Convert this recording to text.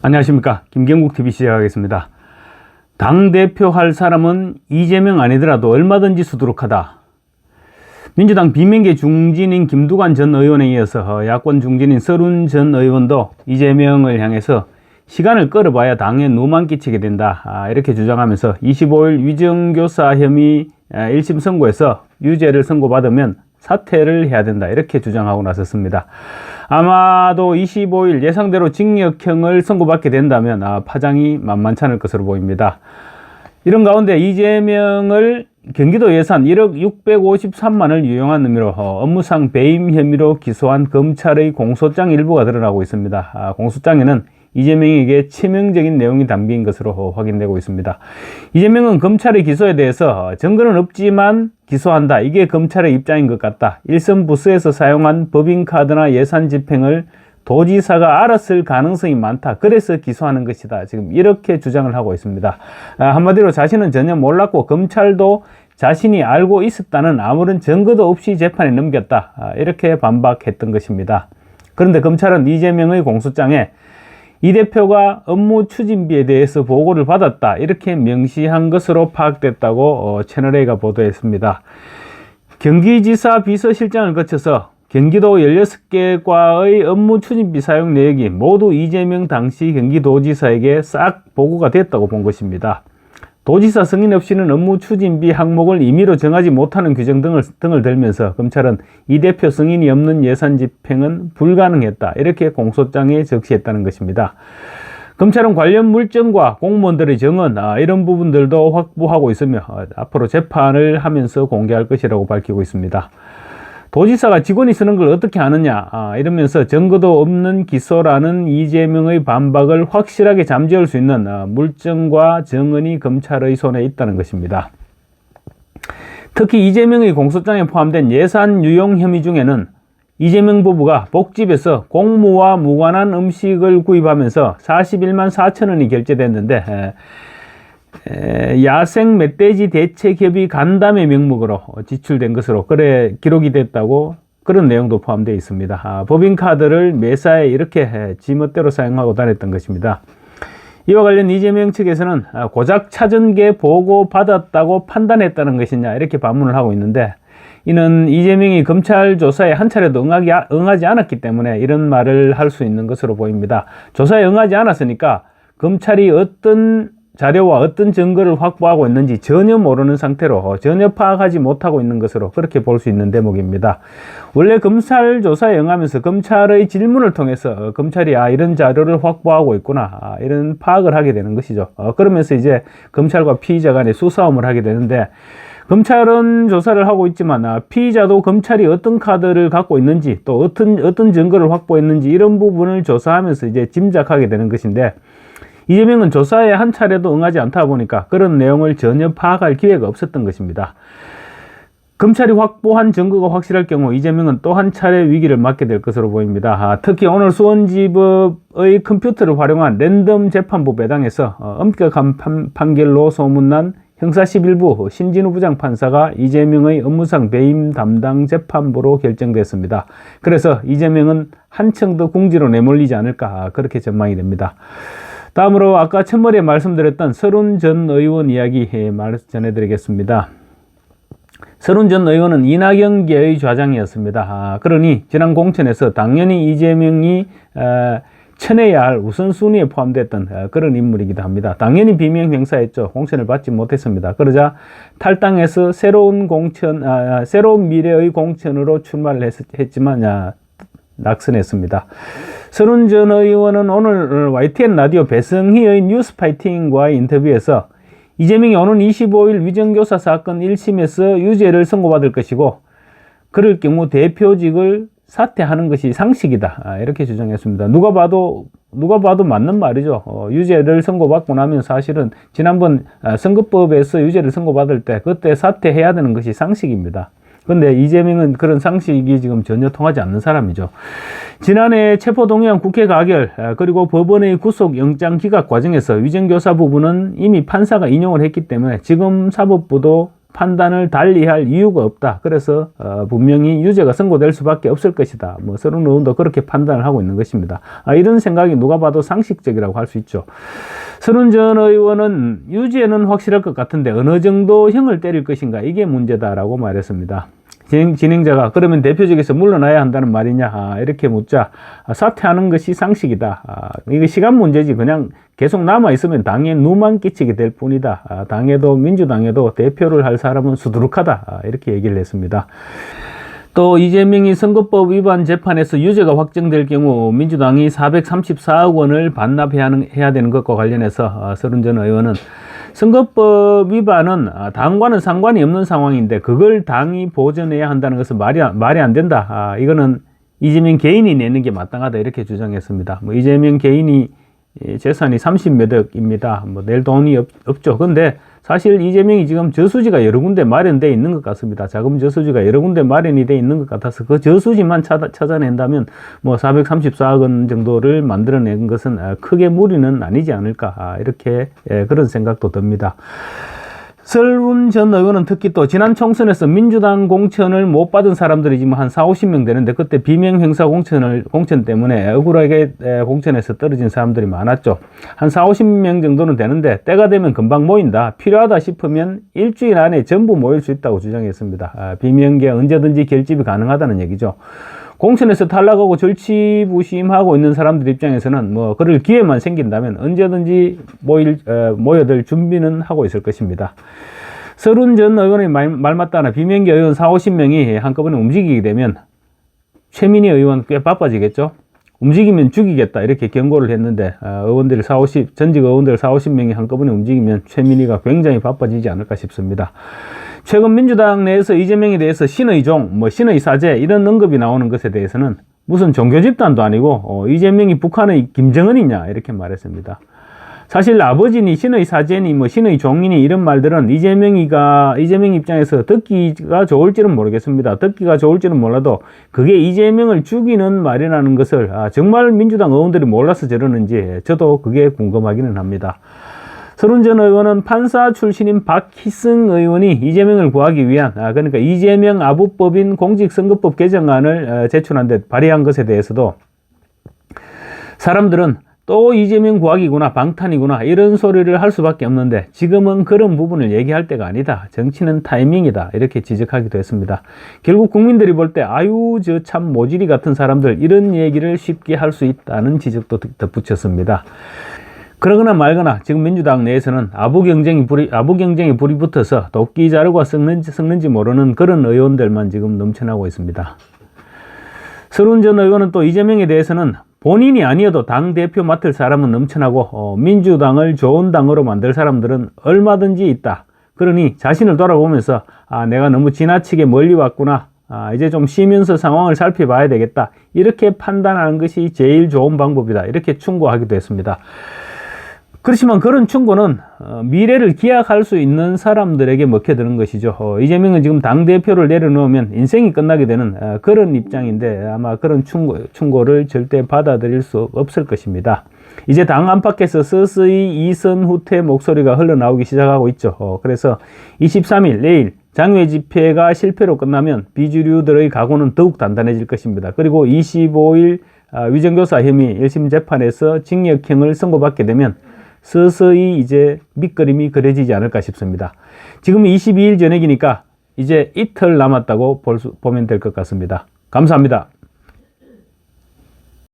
안녕하십니까. 김경국TV 시작하겠습니다. 당대표 할 사람은 이재명 아니더라도 얼마든지 수두룩하다. 민주당 비명계 중진인 김두관 전 의원에 이어서 야권 중진인 서른 전 의원도 이재명을 향해서 시간을 끌어봐야 당에 누만 끼치게 된다, 이렇게 주장하면서 25일 위정교사 혐의 1심 선고에서 유죄를 선고받으면 사퇴를 해야 된다, 이렇게 주장하고 나섰습니다. 아마도 25일 예상대로 징역형을 선고받게 된다면 파장이 만만치 않을 것으로 보입니다. 이런 가운데 이재명을 경기도 예산 1억 653만을 유용한 의미로 업무상 배임 혐의로 기소한 검찰의 공소장 일부가 드러나고 있습니다. 공소장에는 이재명에게 치명적인 내용이 담긴 것으로 확인되고 있습니다. 이재명은 검찰의 기소에 대해서 증거는 없지만 기소한다, 이게 검찰의 입장인 것 같다. 일선 부서에서 사용한 법인카드나 예산 집행을 도지사가 알았을 가능성이 많다, 그래서 기소하는 것이다, 지금 이렇게 주장을 하고 있습니다. 한마디로 자신은 전혀 몰랐고 검찰도 자신이 알고 있었다는 아무런 증거도 없이 재판에 넘겼다, 이렇게 반박했던 것입니다. 그런데 검찰은 이재명의 공소장에 이 대표가 업무 추진비에 대해서 보고를 받았다, 이렇게 명시한 것으로 파악됐다고 채널A가 보도했습니다. 경기지사 비서실장을 거쳐서 경기도 16개 과의 업무 추진비 사용 내역이 모두 이재명 당시 경기도지사에게 싹 보고가 됐다고 본 것입니다. 도지사 승인 없이는 업무 추진비 항목을 임의로 정하지 못하는 규정 등을 들면서 검찰은 이 대표 승인이 없는 예산 집행은 불가능했다, 이렇게 공소장에 적시했다는 것입니다. 검찰은 관련 물증과 공무원들의 증언, 이런 부분들도 확보하고 있으며 앞으로 재판을 하면서 공개할 것이라고 밝히고 있습니다. 도지사가 직원이 쓰는 걸 어떻게 아느냐, 이러면서 증거도 없는 기소라는 이재명의 반박을 확실하게 잠재울 수 있는 물증과 증언이 검찰의 손에 있다는 것입니다. 특히 이재명의 공소장에 포함된 예산 유용 혐의 중에는 이재명 부부가 복집에서 공무와 무관한 음식을 구입하면서 41만 4천 원이 결제됐는데 야생 멧돼지 대책협의 간담회 명목으로 지출된 것으로 기록이 됐다고, 그런 내용도 포함되어 있습니다. 법인카드를 매사에 이렇게 지멋대로 사용하고 다녔던 것입니다. 이와 관련 이재명 측에서는 고작 차전개 보고 받았다고 판단했다는 것이냐, 이렇게 반문을 하고 있는데, 이는 이재명이 검찰 조사에 한 차례도 응하지 않았기 때문에 이런 말을 할 수 있는 것으로 보입니다. 조사에 응하지 않았으니까 검찰이 어떤 자료와 어떤 증거를 확보하고 있는지 전혀 모르는 상태로 전혀 파악하지 못하고 있는 것으로 그렇게 볼 수 있는 대목입니다. 원래 검찰 조사에 응하면서 검찰의 질문을 통해서 검찰이 이런 자료를 확보하고 있구나, 이런 파악을 하게 되는 것이죠. 그러면서 이제 검찰과 피의자 간에 수싸움을 하게 되는데, 검찰은 조사를 하고 있지만 피의자도 검찰이 어떤 카드를 갖고 있는지 또 어떤 증거를 확보했는지 이런 부분을 조사하면서 이제 짐작하게 되는 것인데, 이재명은 조사에 한 차례도 응하지 않다 보니까 그런 내용을 전혀 파악할 기회가 없었던 것입니다. 검찰이 확보한 증거가 확실할 경우 이재명은 또 한 차례 위기를 맞게 될 것으로 보입니다. 특히 오늘 수원지법의 컴퓨터를 활용한 랜덤 재판부 배당에서 엄격한 판결로 소문난 형사 11부 신진우 부장판사가 이재명의 업무상 배임 담당 재판부로 결정됐습니다. 그래서 이재명은 한층 더 궁지로 내몰리지 않을까, 그렇게 전망이 됩니다. 다음으로 아까 첫머리에 말씀드렸던 서른 전 의원 이야기 전해드리겠습니다. 서른 전 의원은 이낙연계의 좌장이었습니다. 그러니 지난 공천에서 당연히 이재명이 쳐내야 할 우선순위에 포함됐던 그런 인물이기도 합니다. 당연히 비명 행사했죠. 공천을 받지 못했습니다. 그러자 탈당해서 새로운 미래의 공천으로 출마를 했지만 낙선했습니다. 서른 전 의원은 오늘 YTN 라디오 배성희의 뉴스파이팅과의 인터뷰에서 이재명이 오는 25일 위정교사 사건 1심에서 유죄를 선고받을 것이고, 그럴 경우 대표직을 사퇴하는 것이 상식이다, 이렇게 주장했습니다. 누가 봐도 맞는 말이죠. 유죄를 선고받고 나면 사실은 지난번 선거법에서 유죄를 선고받을 때 그때 사퇴해야 되는 것이 상식입니다. 그런데 이재명은 그런 상식이 지금 전혀 통하지 않는 사람이죠. 지난해 체포동의안 국회 가결, 그리고 법원의 구속영장 기각 과정에서 위정교사 부분은 이미 판사가 인용을 했기 때문에 지금 사법부도 판단을 달리할 이유가 없다. 그래서 분명히 유죄가 선고될 수밖에 없을 것이다. 뭐 서른 의원도 그렇게 판단을 하고 있는 것입니다. 이런 생각이 누가 봐도 상식적이라고 할 수 있죠. 서른 전 의원은 유죄는 확실할 것 같은데 어느 정도 형을 때릴 것인가, 이게 문제다라고 말했습니다. 진행자가 그러면 대표직에서 물러나야 한다는 말이냐, 이렇게 묻자 사퇴하는 것이 상식이다. 이게 시간 문제지 그냥 계속 남아있으면 당에 누만 끼치게 될 뿐이다. 당에도 민주당에도 대표를 할 사람은 수두룩하다. 이렇게 얘기를 했습니다. 또 이재명이 선거법 위반 재판에서 유죄가 확정될 경우 민주당이 434억 원을 반납해야 되는 것과 관련해서 서른 전 의원은 선거법 위반은 당과는 상관이 없는 상황인데 그걸 당이 보전해야 한다는 것은 말이 안 된다. 이거는 이재명 개인이 내는 게 마땅하다. 이렇게 주장했습니다. 뭐 이재명 개인이 재산이 30몇 억입니다. 뭐 낼 돈이 없죠. 근데 사실 이재명이 지금 저수지가 여러 군데 마련되어 있는 것 같습니다. 자금 저수지가 여러 군데 마련이 되어 있는 것 같아서 그 저수지만 찾아낸다면 뭐 434억 원 정도를 만들어낸 것은 크게 무리는 아니지 않을까, 이렇게 그런 생각도 듭니다. 서른 전 의원은 특히 또 지난 총선에서 민주당 공천을 못 받은 사람들이 지금 한 40-50명 되는데 그때 비명 행사 공천 때문에 억울하게 공천에서 떨어진 사람들이 많았죠. 한 40-50명 정도는 되는데 때가 되면 금방 모인다. 필요하다 싶으면 일주일 안에 전부 모일 수 있다고 주장했습니다. 비명계 언제든지 결집이 가능하다는 얘기죠. 공천에서 탈락하고 절치부심하고 있는 사람들 입장에서는 뭐 그럴 기회만 생긴다면 언제든지 모여들 준비는 하고 있을 것입니다. 서른 전 의원의 말 맞다나 비명계 의원 40-50명이 한꺼번에 움직이게 되면 최민희 의원 꽤 바빠지겠죠. 움직이면 죽이겠다 이렇게 경고를 했는데 전직 의원들 40-50명이 한꺼번에 움직이면 최민희가 굉장히 바빠지지 않을까 싶습니다. 최근 민주당 내에서 이재명에 대해서 신의 종, 신의 사제 이런 언급이 나오는 것에 대해서는 무슨 종교 집단도 아니고 이재명이 북한의 김정은이냐 이렇게 말했습니다. 사실 아버지니 신의 사제니 신의 종이니 이런 말들은 이재명 입장에서 듣기가 좋을지는 모르겠습니다. 듣기가 좋을지는 몰라도 그게 이재명을 죽이는 말이라는 것을 정말 민주당 의원들이 몰라서 저러는지 저도 그게 궁금하기는 합니다. 서른 전 의원은 판사 출신인 박희승 의원이 이재명을 구하기 위한 그러니까 이재명 아부법인 공직선거법 개정안을 제출한 데 발의한 것에 대해서도 사람들은 또 이재명 구하기구나, 방탄이구나 이런 소리를 할 수밖에 없는데 지금은 그런 부분을 얘기할 때가 아니다. 정치는 타이밍이다. 이렇게 지적하기도 했습니다. 결국 국민들이 볼 때 아유 저 참 모질이 같은 사람들 이런 얘기를 쉽게 할 수 있다는 지적도 덧붙였습니다. 그러거나 말거나 지금 민주당 내에서는 아부 경쟁이 불이 붙어서 도끼 자루가 썩는지 모르는 그런 의원들만 지금 넘쳐나고 있습니다. 서른 전 의원은 또 이재명에 대해서는 본인이 아니어도 당대표 맡을 사람은 넘쳐나고 민주당을 좋은 당으로 만들 사람들은 얼마든지 있다. 그러니 자신을 돌아보면서 내가 너무 지나치게 멀리 왔구나. 이제 좀 쉬면서 상황을 살펴봐야 되겠다. 이렇게 판단하는 것이 제일 좋은 방법이다. 이렇게 충고하기도 했습니다. 그렇지만 그런 충고는 미래를 기약할 수 있는 사람들에게 먹혀드는 것이죠. 이재명은 지금 당대표를 내려놓으면 인생이 끝나게 되는 그런 입장인데 아마 그런 충고를 절대 받아들일 수 없을 것입니다. 이제 당 안팎에서 서서히 이선 후퇴 목소리가 흘러나오기 시작하고 있죠. 그래서 23일 내일 장외 집회가 실패로 끝나면 비주류들의 각오는 더욱 단단해질 것입니다. 그리고 25일 위정교사 혐의 1심 재판에서 징역형을 선고받게 되면 서서히 이제 밑그림이 그려지지 않을까 싶습니다. 지금 22일 저녁이니까 이제 이틀 남았다고 보면 될 것 같습니다. 감사합니다.